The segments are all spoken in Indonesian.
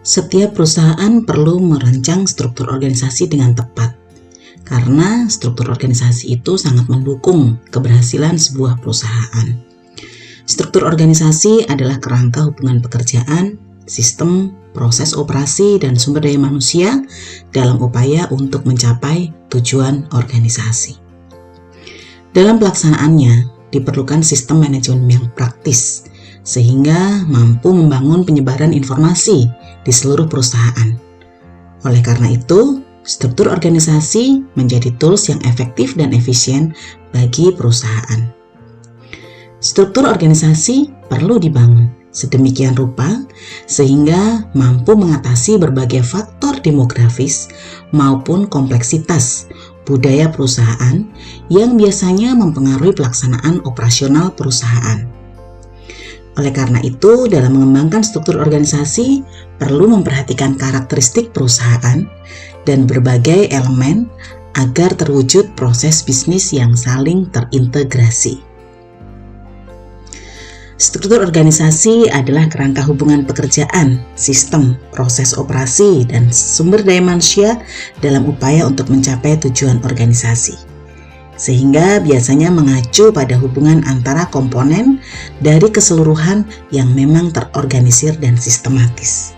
Setiap perusahaan perlu merancang struktur organisasi dengan tepat, karena struktur organisasi itu sangat mendukung keberhasilan sebuah perusahaan. Struktur organisasi adalah kerangka hubungan pekerjaan, sistem, proses operasi, dan sumber daya manusia dalam upaya untuk mencapai tujuan organisasi. Dalam pelaksanaannya, diperlukan sistem manajemen yang praktis, sehingga mampu membangun penyebaran informasi di seluruh perusahaan. Oleh karena itu, struktur organisasi menjadi tools yang efektif dan efisien bagi perusahaan. Struktur organisasi perlu dibangun sedemikian rupa sehingga mampu mengatasi berbagai faktor demografis maupun kompleksitas budaya perusahaan yang biasanya mempengaruhi pelaksanaan operasional perusahaan. Oleh karena itu, dalam mengembangkan struktur organisasi perlu memperhatikan karakteristik perusahaan dan berbagai elemen agar terwujud proses bisnis yang saling terintegrasi. Struktur organisasi adalah kerangka hubungan pekerjaan, sistem, proses operasi, dan sumber daya manusia dalam upaya untuk mencapai tujuan organisasi. Sehingga biasanya mengacu pada hubungan antara komponen dari keseluruhan yang memang terorganisir dan sistematis.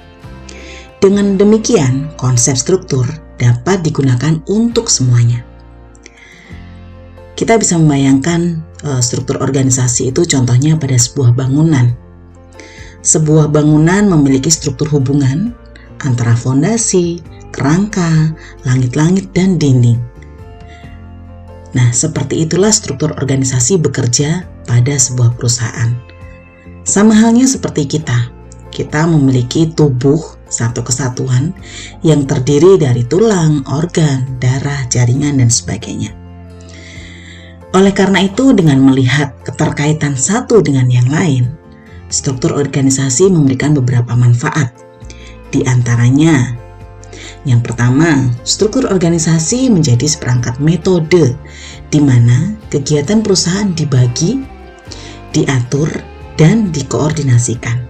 Dengan demikian, konsep struktur dapat digunakan untuk semuanya. Kita bisa membayangkan struktur organisasi itu contohnya pada sebuah bangunan. Sebuah bangunan memiliki struktur hubungan antara fondasi, kerangka, langit-langit, dan dinding. Nah, seperti itulah struktur organisasi bekerja pada sebuah perusahaan. Sama halnya seperti kita memiliki tubuh satu kesatuan yang terdiri dari tulang, organ, darah, jaringan, dan sebagainya. Oleh karena itu, dengan melihat keterkaitan satu dengan yang lain, struktur organisasi memberikan beberapa manfaat. Di antaranya, yang pertama, struktur organisasi menjadi seperangkat metode di mana kegiatan perusahaan dibagi, diatur, dan dikoordinasikan.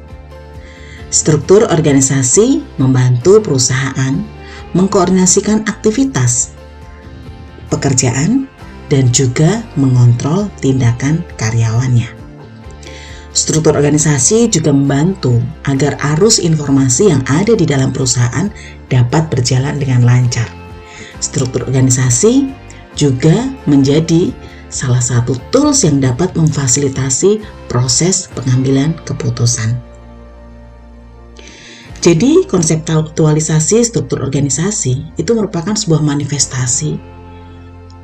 Struktur organisasi membantu perusahaan mengkoordinasikan aktivitas pekerjaan dan juga mengontrol tindakan karyawannya. Struktur organisasi juga membantu agar arus informasi yang ada di dalam perusahaan dapat berjalan dengan lancar. Struktur organisasi juga menjadi salah satu tools yang dapat memfasilitasi proses pengambilan keputusan. Jadi, konseptualisasi struktur organisasi itu merupakan sebuah manifestasi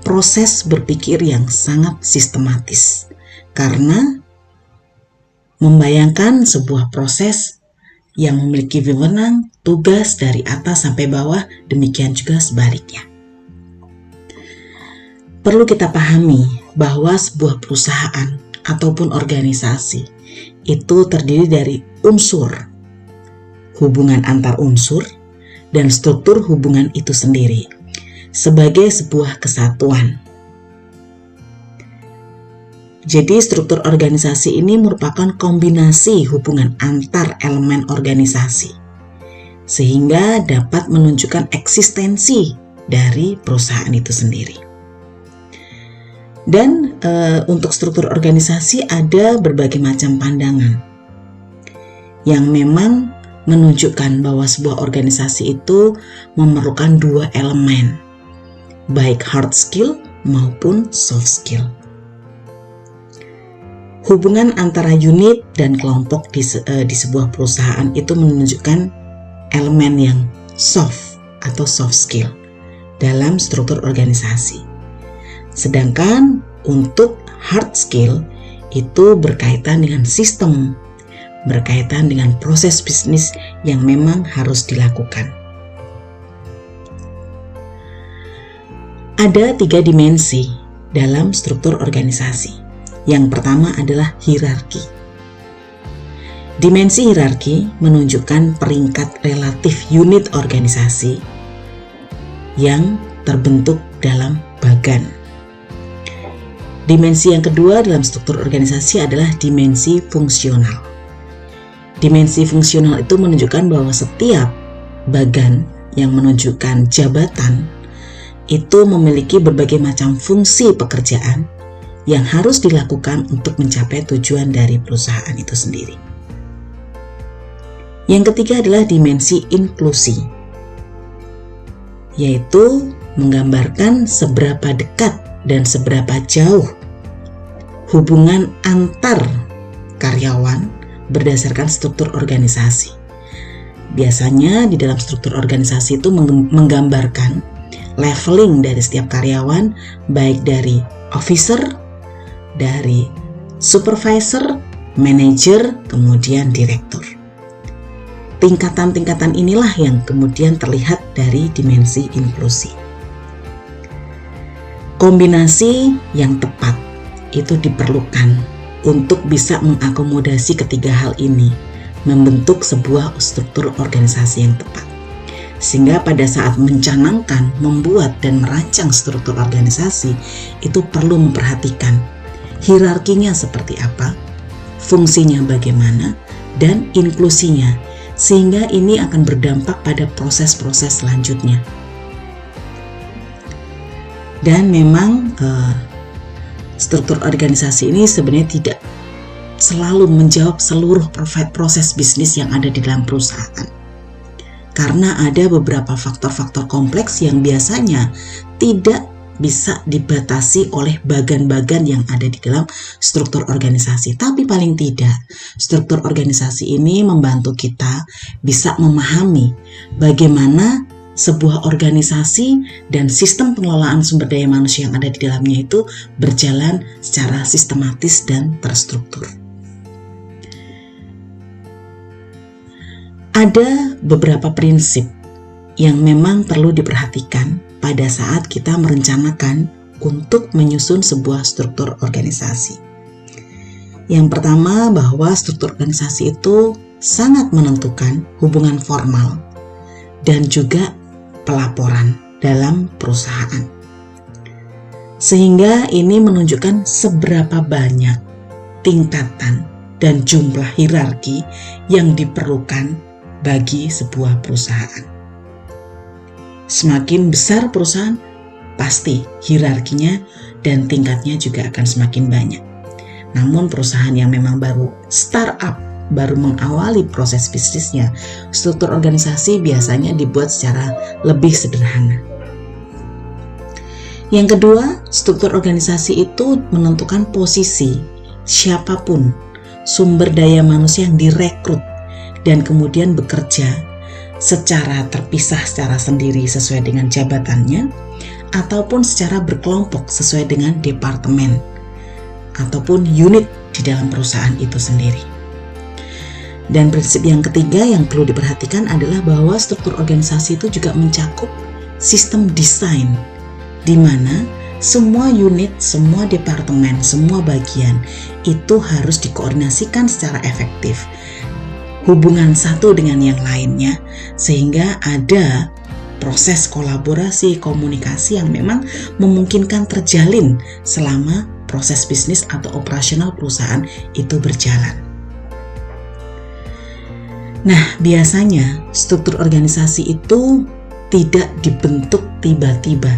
proses berpikir yang sangat sistematis, karena membayangkan sebuah proses yang memiliki wewenang, tugas dari atas sampai bawah, demikian juga sebaliknya. Perlu kita pahami bahwa sebuah perusahaan ataupun organisasi itu terdiri dari unsur, hubungan antar unsur, dan struktur hubungan itu sendiri sebagai sebuah kesatuan. Jadi struktur organisasi ini merupakan kombinasi hubungan antar elemen organisasi, sehingga dapat menunjukkan eksistensi dari perusahaan itu sendiri. Dan untuk struktur organisasi ada berbagai macam pandangan yang memang menunjukkan bahwa sebuah organisasi itu memerlukan dua elemen, baik hard skill maupun soft skill. Hubungan antara unit dan kelompok di sebuah perusahaan itu menunjukkan elemen yang soft atau soft skill dalam struktur organisasi. Sedangkan untuk hard skill itu berkaitan dengan sistem, berkaitan dengan proses bisnis yang memang harus dilakukan. Ada 3 dimensi dalam struktur organisasi. Yang pertama adalah hierarki. Dimensi hierarki menunjukkan peringkat relatif unit organisasi yang terbentuk dalam bagan. Dimensi yang kedua dalam struktur organisasi adalah dimensi fungsional. Dimensi fungsional itu menunjukkan bahwa setiap bagan yang menunjukkan jabatan itu memiliki berbagai macam fungsi pekerjaan yang harus dilakukan untuk mencapai tujuan dari perusahaan itu sendiri. Yang ketiga adalah dimensi inklusi, yaitu menggambarkan seberapa dekat dan seberapa jauh hubungan antar karyawan berdasarkan struktur organisasi. Biasanya di dalam struktur organisasi itu menggambarkan leveling dari setiap karyawan, baik dari officer, dari supervisor, manager, kemudian direktur. Tingkatan-tingkatan inilah yang kemudian terlihat dari dimensi inklusi. Kombinasi yang tepat itu diperlukan untuk bisa mengakomodasi ketiga hal ini, membentuk sebuah struktur organisasi yang tepat. Sehingga pada saat mencanangkan, membuat dan merancang struktur organisasi itu perlu memperhatikan hierarkinya seperti apa, fungsinya bagaimana, dan inklusinya, sehingga ini akan berdampak pada proses-proses selanjutnya. Dan memang struktur organisasi ini sebenarnya tidak selalu menjawab seluruh proses bisnis yang ada di dalam perusahaan. Karena ada beberapa faktor-faktor kompleks yang biasanya tidak bisa dibatasi oleh bagan-bagan yang ada di dalam struktur organisasi. Tapi paling tidak, struktur organisasi ini membantu kita bisa memahami bagaimana sebuah organisasi dan sistem pengelolaan sumber daya manusia yang ada di dalamnya itu berjalan secara sistematis dan terstruktur. Ada beberapa prinsip yang memang perlu diperhatikan pada saat kita merencanakan untuk menyusun sebuah struktur organisasi. Yang pertama, bahwa struktur organisasi itu sangat menentukan hubungan formal dan juga pelaporan dalam perusahaan. Sehingga ini menunjukkan seberapa banyak tingkatan dan jumlah hierarki yang diperlukan bagi sebuah perusahaan. Semakin besar perusahaan, pasti hierarkinya dan tingkatnya juga akan semakin banyak. Namun perusahaan yang memang baru startup, baru mengawali proses bisnisnya, struktur organisasi biasanya dibuat secara lebih sederhana. Yang kedua, struktur organisasi itu menentukan posisi siapapun sumber daya manusia yang direkrut dan kemudian bekerja secara terpisah secara sendiri sesuai dengan jabatannya, ataupun secara berkelompok sesuai dengan departemen ataupun unit di dalam perusahaan itu sendiri. Dan prinsip yang ketiga yang perlu diperhatikan adalah bahwa struktur organisasi itu juga mencakup sistem desain, di mana semua unit, semua departemen, semua bagian itu harus dikoordinasikan secara efektif, hubungan satu dengan yang lainnya, sehingga ada proses kolaborasi, komunikasi yang memang memungkinkan terjalin selama proses bisnis atau operasional perusahaan itu berjalan. Nah, biasanya struktur organisasi itu tidak dibentuk tiba-tiba.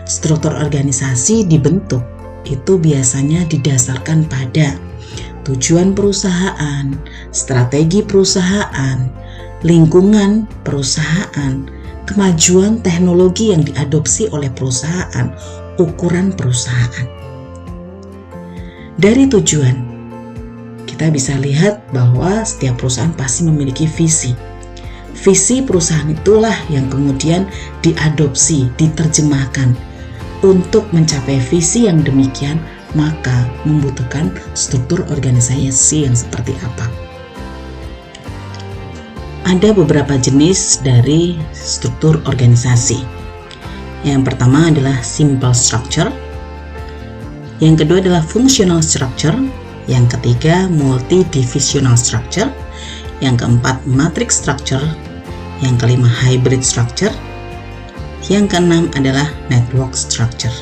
Struktur organisasi dibentuk itu biasanya didasarkan pada tujuan perusahaan, strategi perusahaan, lingkungan perusahaan, kemajuan teknologi yang diadopsi oleh perusahaan, ukuran perusahaan. Dari tujuan, kita bisa lihat bahwa setiap perusahaan pasti memiliki visi. Visi perusahaan itulah yang kemudian diadopsi, diterjemahkan. Untuk mencapai visi yang demikian, maka membutuhkan struktur organisasi yang seperti apa. Ada beberapa jenis dari struktur organisasi. Yang pertama adalah simple structure. Yang kedua adalah functional structure. Yang ketiga multi-divisional structure. Yang keempat matrix structure. Yang kelima hybrid structure. Yang keenam adalah network structure.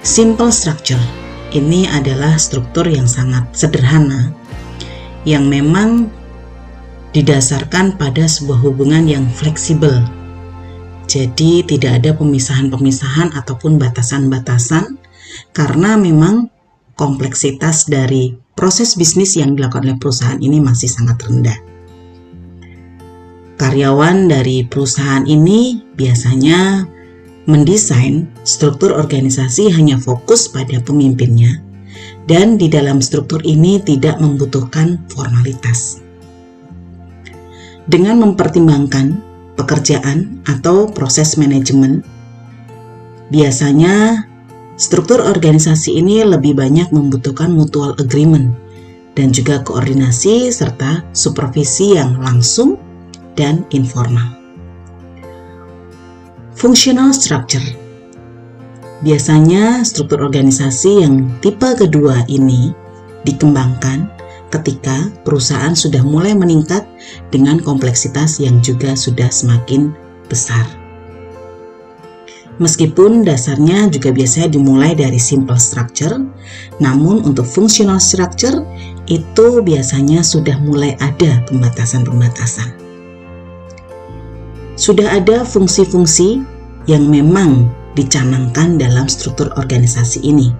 Simple structure ini adalah struktur yang sangat sederhana, yang memang didasarkan pada sebuah hubungan yang fleksibel. Jadi tidak ada pemisahan-pemisahan ataupun batasan-batasan karena memang kompleksitas dari proses bisnis yang dilakukan oleh perusahaan ini masih sangat rendah. Karyawan dari perusahaan ini biasanya mendesain struktur organisasi hanya fokus pada pemimpinnya dan di dalam struktur ini tidak membutuhkan formalitas. Dengan mempertimbangkan pekerjaan atau proses manajemen, biasanya struktur organisasi ini lebih banyak membutuhkan mutual agreement dan juga koordinasi serta supervisi yang langsung dan informal. Functional structure. Biasanya struktur organisasi yang tipe kedua ini dikembangkan ketika perusahaan sudah mulai meningkat dengan kompleksitas yang juga sudah semakin besar. Meskipun dasarnya juga biasanya dimulai dari simple structure, namun untuk functional structure itu biasanya sudah mulai ada pembatasan-pembatasan. Sudah ada fungsi-fungsi yang memang dicanangkan dalam struktur organisasi ini.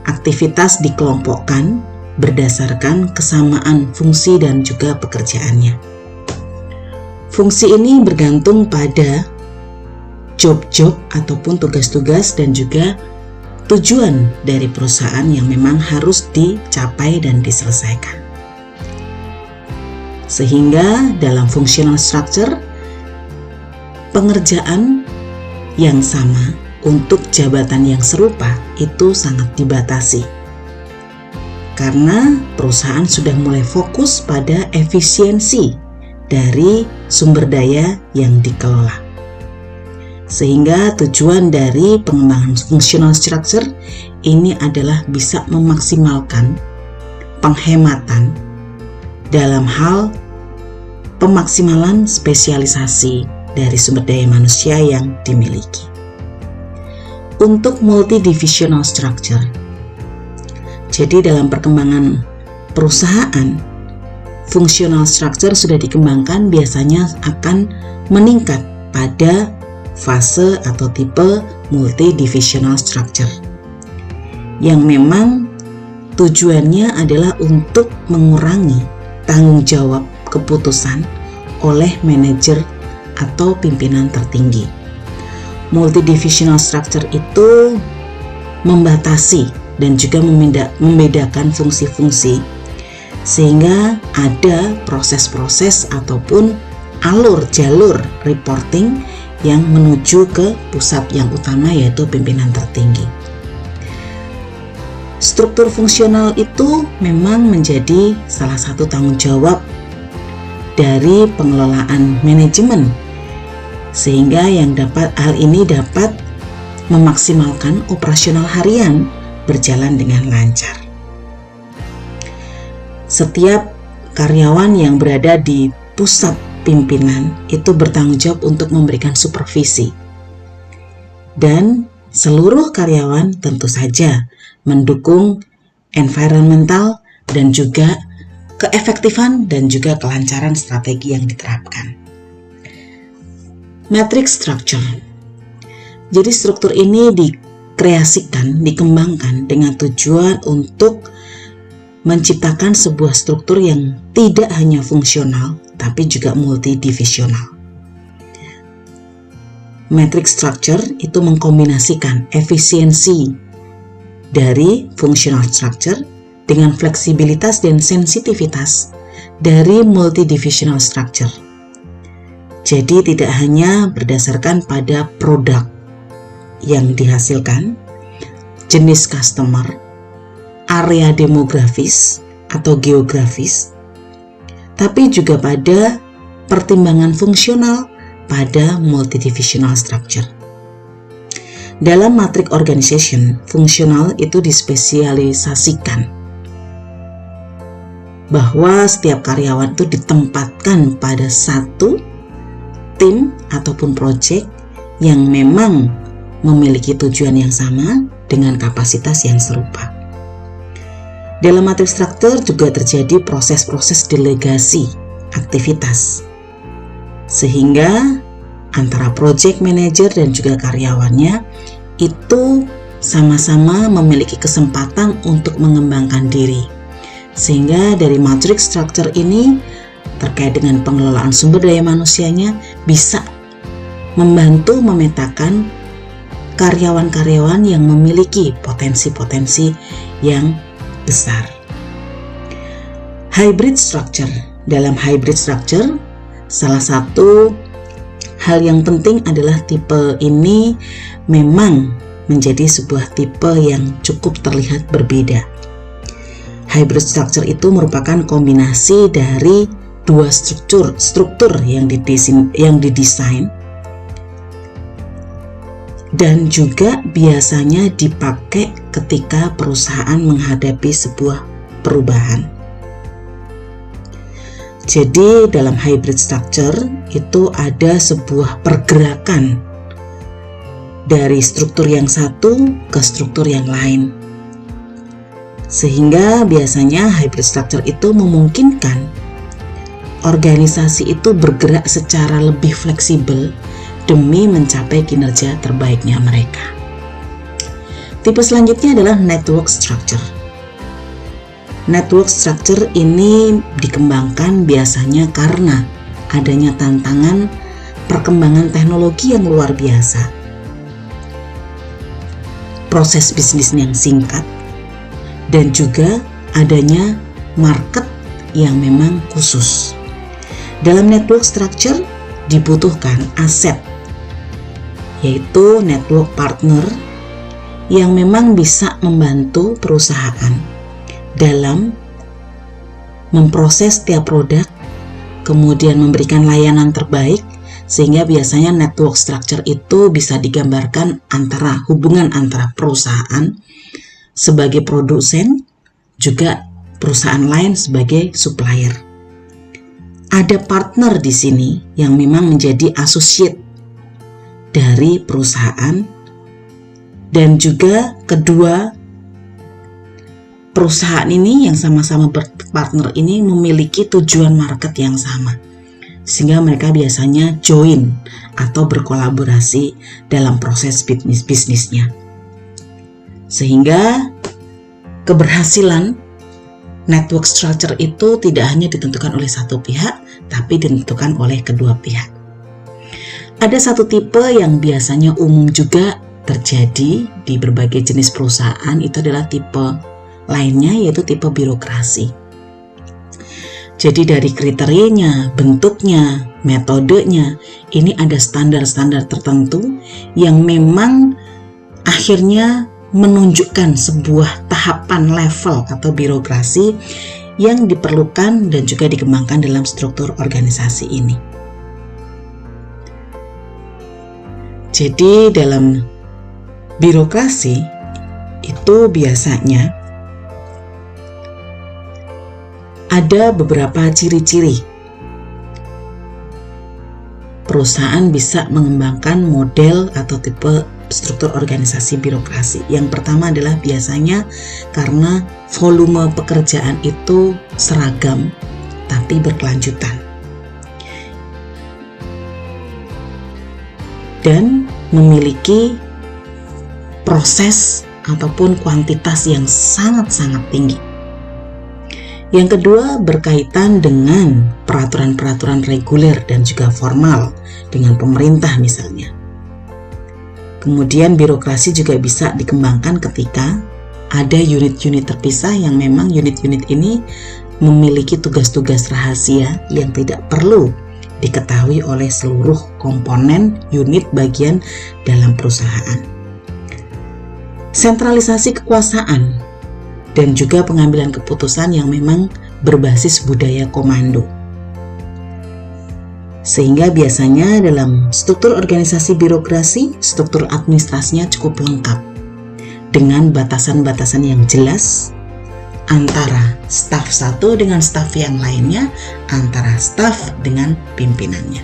Aktivitas dikelompokkan berdasarkan kesamaan fungsi dan juga pekerjaannya. Fungsi ini bergantung pada job-job ataupun tugas-tugas dan juga tujuan dari perusahaan yang memang harus dicapai dan diselesaikan. Sehingga dalam functional structure, pengerjaan yang sama untuk jabatan yang serupa itu sangat dibatasi. Karena perusahaan sudah mulai fokus pada efisiensi dari sumber daya yang dikelola. Sehingga tujuan dari pengembangan functional structure ini adalah bisa memaksimalkan penghematan dalam hal pemaksimalan spesialisasi dari sumber daya manusia yang dimiliki. Untuk multidivisional structure, jadi dalam perkembangan perusahaan, functional structure sudah dikembangkan biasanya akan meningkat pada fase atau tipe multidivisional structure yang memang tujuannya adalah untuk mengurangi tanggung jawab keputusan oleh manajer atau pimpinan tertinggi. Multidivisional structure itu membatasi dan juga membedakan fungsi-fungsi sehingga ada proses-proses ataupun jalur reporting yang menuju ke pusat yang utama yaitu pimpinan tertinggi. Struktur fungsional itu memang menjadi salah satu tanggung jawab dari pengelolaan manajemen sehingga hal ini dapat memaksimalkan operasional harian berjalan dengan lancar. Setiap karyawan yang berada di pusat pimpinan itu bertanggung jawab untuk memberikan supervisi. Dan seluruh karyawan tentu saja mendukung environmental dan juga keefektifan dan juga kelancaran strategi yang diterapkan. Matrix structure. Jadi struktur ini dikembangkan dengan tujuan untuk menciptakan sebuah struktur yang tidak hanya fungsional tapi juga multidivisional. Matrix structure itu mengkombinasikan efisiensi dari functional structure dengan fleksibilitas dan sensitivitas dari multidivisional structure. Jadi tidak hanya berdasarkan pada produk yang dihasilkan, jenis customer, area demografis atau geografis, tapi juga pada pertimbangan fungsional pada multidivisional structure. Dalam matrix organization, fungsional itu dispesialisasikan bahwa setiap karyawan itu ditempatkan pada satu tim ataupun project yang memang memiliki tujuan yang sama dengan kapasitas yang serupa. Dalam matrix structure juga terjadi proses-proses delegasi aktivitas. Sehingga antara project manager dan juga karyawannya itu sama-sama memiliki kesempatan untuk mengembangkan diri. Sehingga dari matrix structure ini terkait dengan pengelolaan sumber daya manusianya bisa membantu memetakan karyawan-karyawan yang memiliki potensi-potensi yang besar. Hybrid structure. Dalam hybrid structure, salah satu hal yang penting adalah tipe ini memang menjadi sebuah tipe yang cukup terlihat berbeda. Hybrid structure itu merupakan kombinasi dari dua struktur yang didesain dan juga biasanya dipakai ketika perusahaan menghadapi sebuah perubahan. Jadi dalam hybrid structure itu ada sebuah pergerakan dari struktur yang satu ke struktur yang lain. Sehingga biasanya hybrid structure itu memungkinkan organisasi itu bergerak secara lebih fleksibel demi mencapai kinerja terbaiknya mereka. Tipe selanjutnya adalah network structure. Network structure ini dikembangkan biasanya karena adanya tantangan perkembangan teknologi yang luar biasa, proses bisnis yang singkat, dan juga adanya market yang memang khusus. Dalam network structure dibutuhkan aset, yaitu network partner yang memang bisa membantu perusahaan dalam memproses setiap produk, kemudian memberikan layanan terbaik, sehingga biasanya network structure itu bisa digambarkan antara hubungan antara perusahaan sebagai produsen, juga perusahaan lain sebagai supplier. Ada partner di sini yang memang menjadi associate dari perusahaan, dan juga kedua perusahaan ini yang sama-sama berpartner ini memiliki tujuan market yang sama, sehingga mereka biasanya join atau berkolaborasi dalam proses bisnisnya. Sehingga keberhasilan network structure itu tidak hanya ditentukan oleh satu pihak, tapi ditentukan oleh kedua pihak. Ada satu tipe yang biasanya umum juga terjadi di berbagai jenis perusahaan, itu adalah tipe lainnya, yaitu tipe birokrasi. Jadi dari kriterianya, bentuknya, metodenya, ini ada standar-standar tertentu yang memang akhirnya menunjukkan sebuah tahapan level atau birokrasi yang diperlukan dan juga dikembangkan dalam struktur organisasi ini. Jadi dalam birokrasi itu biasanya ada beberapa ciri-ciri perusahaan bisa mengembangkan model atau tipe struktur organisasi birokrasi. Yang pertama adalah biasanya karena volume pekerjaan itu seragam tapi berkelanjutan dan memiliki proses ataupun kuantitas yang sangat-sangat tinggi. Yang kedua berkaitan dengan peraturan-peraturan reguler dan juga formal dengan pemerintah misalnya. Kemudian birokrasi juga bisa dikembangkan ketika ada unit-unit terpisah yang memang unit-unit ini memiliki tugas-tugas rahasia yang tidak perlu diketahui oleh seluruh komponen unit bagian dalam perusahaan. Sentralisasi kekuasaan dan juga pengambilan keputusan yang memang berbasis budaya komando. Sehingga biasanya dalam struktur organisasi birokrasi, struktur administrasinya cukup lengkap dengan batasan-batasan yang jelas antara staf satu dengan staf yang lainnya, antara staf dengan pimpinannya.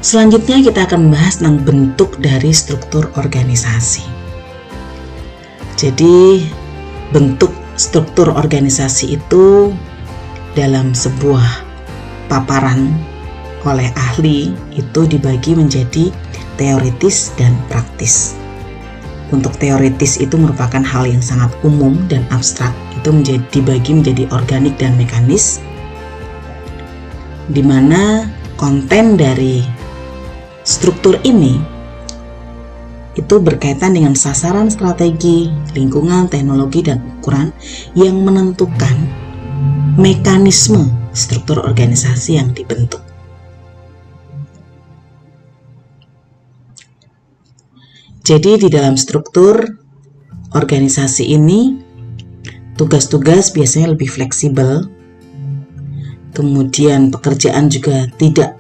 Selanjutnya kita akan membahas tentang bentuk dari struktur organisasi. Jadi bentuk struktur organisasi itu dalam sebuah paparan oleh ahli itu dibagi menjadi teoritis dan praktis. Untuk teoritis itu merupakan hal yang sangat umum dan abstrak, itu dibagi menjadi organik dan mekanis, di mana konten dari struktur ini itu berkaitan dengan sasaran, strategi, lingkungan, teknologi, dan ukuran yang menentukan mekanisme struktur organisasi yang dibentuk. Jadi di dalam struktur organisasi ini tugas-tugas biasanya lebih fleksibel, kemudian pekerjaan juga tidak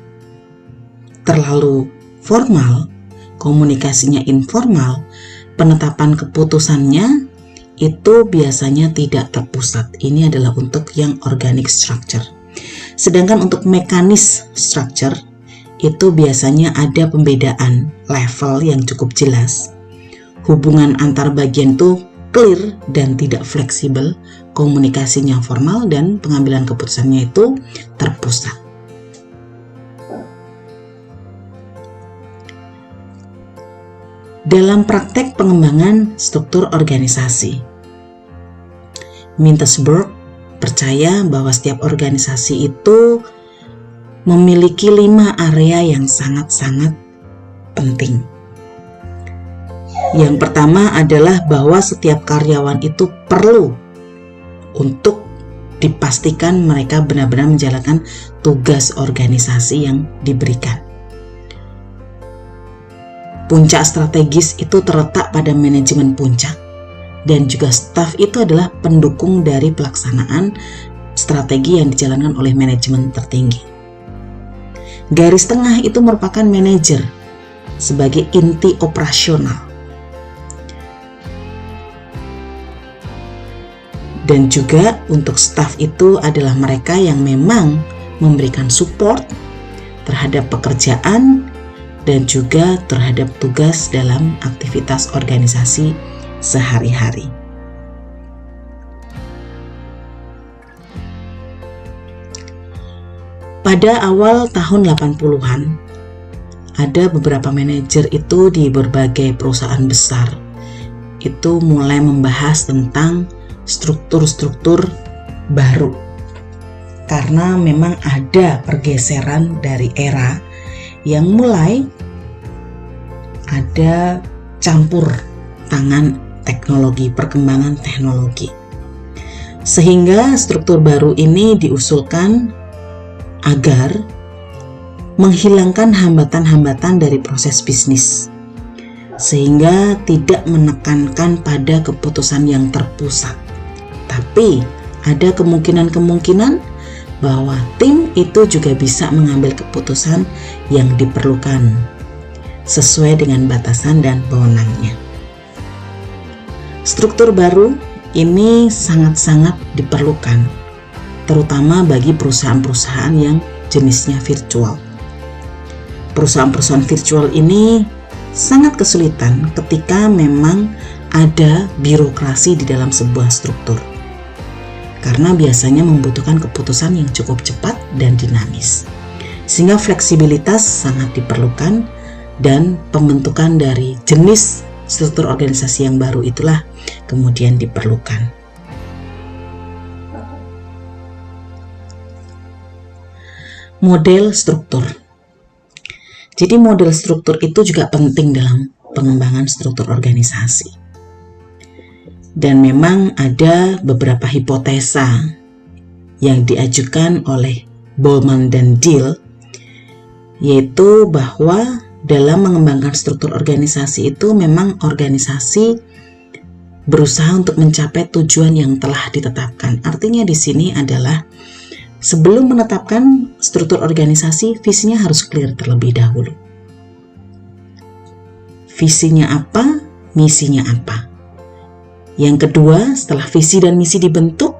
terlalu formal, komunikasinya informal, penetapan keputusannya itu biasanya tidak terpusat. Ini adalah untuk yang organic structure. Sedangkan untuk mekanis structure itu biasanya ada pembedaan level yang cukup jelas. Hubungan antar bagian itu clear dan tidak fleksibel, komunikasinya formal, dan pengambilan keputusannya itu terpusat. Dalam praktek pengembangan struktur organisasi, Mintersburg percaya bahwa setiap organisasi itu memiliki 5 area yang sangat-sangat penting. Yang pertama adalah bahwa setiap karyawan itu perlu untuk dipastikan mereka benar-benar menjalankan tugas organisasi yang diberikan. Puncak strategis itu terletak pada manajemen puncak, dan juga staf itu adalah pendukung dari pelaksanaan strategi yang dijalankan oleh manajemen tertinggi. Garis tengah itu merupakan manajer sebagai inti operasional. Dan juga untuk staf itu adalah mereka yang memang memberikan support terhadap pekerjaan dan juga terhadap tugas dalam aktivitas organisasi sehari-hari. Pada awal tahun 80-an, ada beberapa manajer itu di berbagai perusahaan besar itu mulai membahas tentang struktur-struktur baru. Karena memang ada pergeseran dari era yang mulai ada campur tangan teknologi, perkembangan teknologi. Sehingga struktur baru ini diusulkan agar menghilangkan hambatan-hambatan dari proses bisnis, sehingga tidak menekankan pada keputusan yang terpusat, tapi ada kemungkinan-kemungkinan bahwa tim itu juga bisa mengambil keputusan yang diperlukan sesuai dengan batasan dan wewenangnya. Struktur baru ini sangat-sangat diperlukan, terutama bagi perusahaan-perusahaan yang jenisnya virtual. Perusahaan-perusahaan virtual ini sangat kesulitan ketika memang ada birokrasi di dalam sebuah struktur, karena biasanya membutuhkan keputusan yang cukup cepat dan dinamis, sehingga fleksibilitas sangat diperlukan, dan pembentukan dari jenis struktur organisasi yang baru itulah kemudian diperlukan. Model struktur. Jadi model struktur itu juga penting dalam pengembangan struktur organisasi. Dan memang ada beberapa hipotesa yang diajukan oleh Bowman dan Dill, yaitu bahwa dalam mengembangkan struktur organisasi itu memang organisasi berusaha untuk mencapai tujuan yang telah ditetapkan. Artinya di sini adalah sebelum menetapkan struktur organisasi, visinya harus clear terlebih dahulu. Visinya apa, misinya apa. Yang kedua, setelah visi dan misi dibentuk,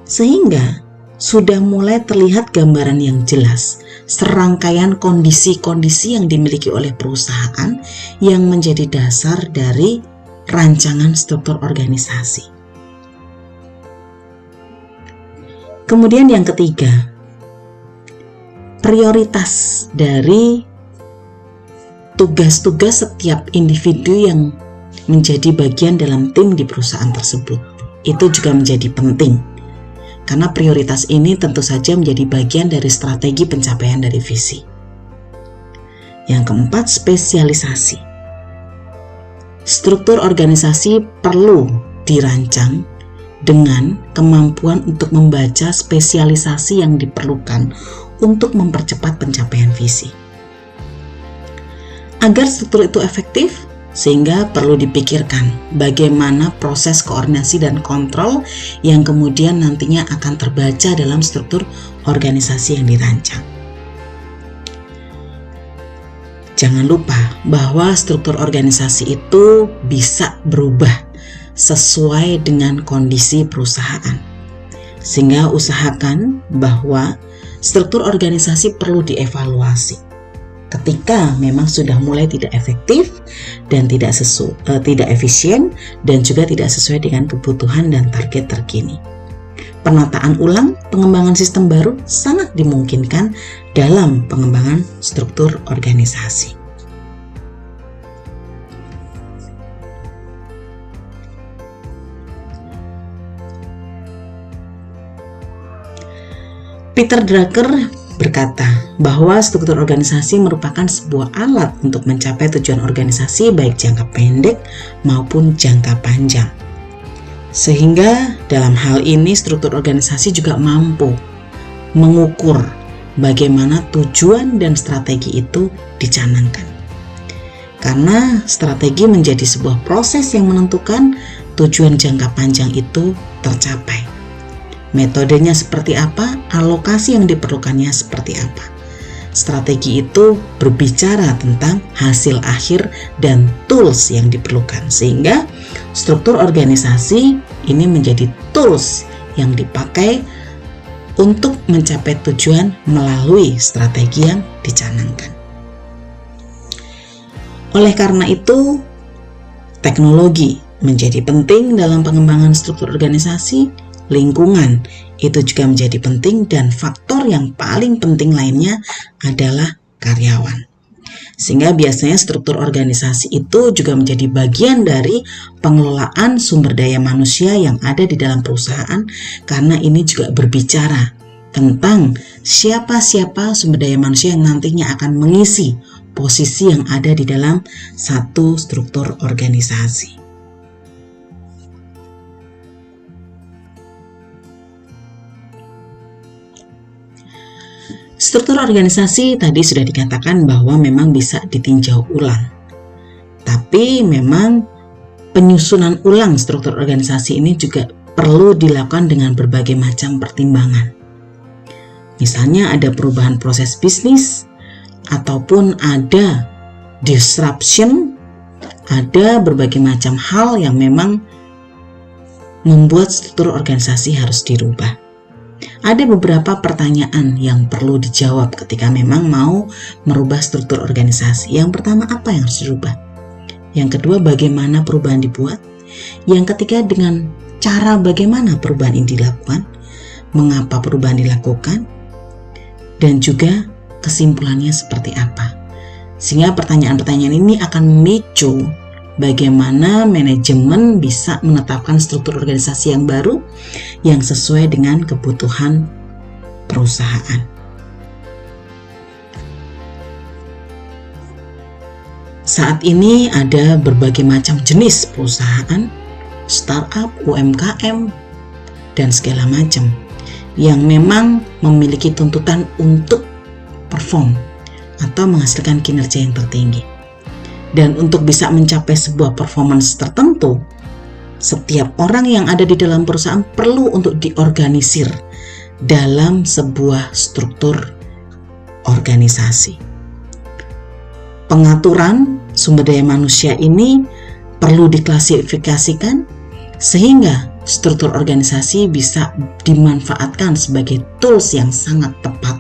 sehingga sudah mulai terlihat gambaran yang jelas, serangkaian kondisi-kondisi yang dimiliki oleh perusahaan yang menjadi dasar dari rancangan struktur organisasi. Kemudian yang ketiga, prioritas dari tugas-tugas setiap individu yang menjadi bagian dalam tim di perusahaan tersebut. Itu juga menjadi penting, karena prioritas ini tentu saja menjadi bagian dari strategi pencapaian dari visi. Yang keempat, spesialisasi. Struktur organisasi perlu dirancang dengan kemampuan untuk membaca spesialisasi yang diperlukan untuk mempercepat pencapaian visi. Agar struktur itu efektif, sehingga perlu dipikirkan bagaimana proses koordinasi dan kontrol yang kemudian nantinya akan terbaca dalam struktur organisasi yang dirancang. Jangan lupa bahwa struktur organisasi itu bisa berubah sesuai dengan kondisi perusahaan. Sehingga usahakan bahwa struktur organisasi perlu dievaluasi ketika memang sudah mulai tidak efektif dan tidak efisien dan juga tidak sesuai dengan kebutuhan dan target terkini. Penataan ulang pengembangan sistem baru sangat dimungkinkan dalam pengembangan struktur organisasi. Peter Drucker berkata bahwa struktur organisasi merupakan sebuah alat untuk mencapai tujuan organisasi baik jangka pendek maupun jangka panjang. Sehingga dalam hal ini struktur organisasi juga mampu mengukur bagaimana tujuan dan strategi itu dicanangkan. Karena strategi menjadi sebuah proses yang menentukan tujuan jangka panjang itu tercapai. Metodenya seperti apa, alokasi yang diperlukannya seperti apa. Strategi itu berbicara tentang hasil akhir dan tools yang diperlukan, sehingga struktur organisasi ini menjadi tools yang dipakai untuk mencapai tujuan melalui strategi yang dicanangkan. Oleh karena itu, teknologi menjadi penting dalam pengembangan struktur organisasi. Lingkungan itu juga menjadi penting, dan faktor yang paling penting lainnya adalah karyawan. Sehingga biasanya struktur organisasi itu juga menjadi bagian dari pengelolaan sumber daya manusia yang ada di dalam perusahaan, karena ini juga berbicara tentang siapa-siapa sumber daya manusia yang nantinya akan mengisi posisi yang ada di dalam satu struktur organisasi. Struktur organisasi tadi sudah dikatakan bahwa memang bisa ditinjau ulang. Tapi memang penyusunan ulang struktur organisasi ini juga perlu dilakukan dengan berbagai macam pertimbangan. Misalnya ada perubahan proses bisnis, ataupun ada disruption, ada berbagai macam hal yang memang membuat struktur organisasi harus dirubah. Ada beberapa pertanyaan yang perlu dijawab ketika memang mau merubah struktur organisasi. Yang pertama, apa yang harus dirubah? Yang kedua, bagaimana perubahan dibuat? Yang ketiga, dengan cara bagaimana perubahan ini dilakukan? Mengapa perubahan dilakukan? Dan juga kesimpulannya seperti apa? Sehingga pertanyaan-pertanyaan ini akan memicu bagaimana manajemen bisa menetapkan struktur organisasi yang baru yang sesuai dengan kebutuhan perusahaan. Saat ini ada berbagai macam jenis perusahaan, startup, UMKM, dan segala macam yang memang memiliki tuntutan untuk perform atau menghasilkan kinerja yang tertinggi. Dan untuk bisa mencapai sebuah performance tertentu, setiap orang yang ada di dalam perusahaan perlu untuk diorganisir dalam sebuah struktur organisasi. Pengaturan sumber daya manusia ini perlu diklasifikasikan sehingga struktur organisasi bisa dimanfaatkan sebagai tools yang sangat tepat,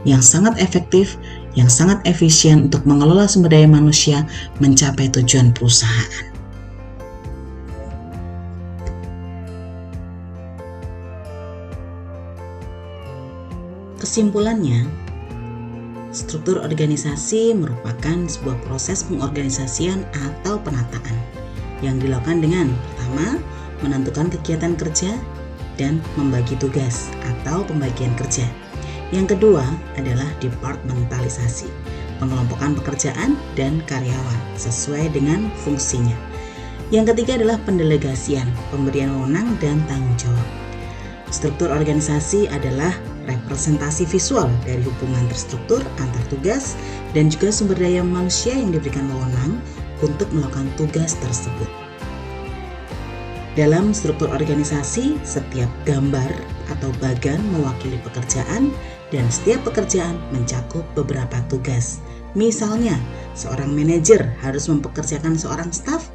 yang sangat efektif, yang sangat efisien untuk mengelola sumber daya manusia mencapai tujuan perusahaan. Kesimpulannya, struktur organisasi merupakan sebuah proses pengorganisasian atau penataan yang dilakukan dengan pertama, menentukan kegiatan kerja dan membagi tugas atau pembagian kerja. Yang kedua adalah departementalisasi, pengelompokan pekerjaan dan karyawan sesuai dengan fungsinya. Yang ketiga adalah pendelegasian, pemberian wewenang dan tanggung jawab. Struktur organisasi adalah representasi visual dari hubungan terstruktur antar tugas dan juga sumber daya manusia yang diberikan wewenang untuk melakukan tugas tersebut. Dalam struktur organisasi, setiap gambar atau bagan mewakili pekerjaan dan setiap pekerjaan mencakup beberapa tugas. Misalnya, seorang manajer harus mempekerjakan seorang staf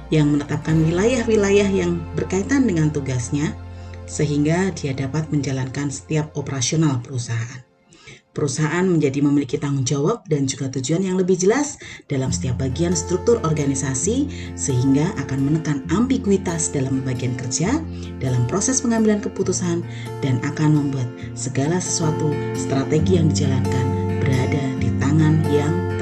yang menetapkan wilayah-wilayah yang berkaitan dengan tugasnya sehingga dia dapat menjalankan setiap operasional perusahaan. Perusahaan menjadi memiliki tanggung jawab dan juga tujuan yang lebih jelas dalam setiap bagian struktur organisasi sehingga akan menekan ambiguitas dalam pembagian kerja, dalam proses pengambilan keputusan, dan akan membuat segala sesuatu strategi yang dijalankan berada di tangan yang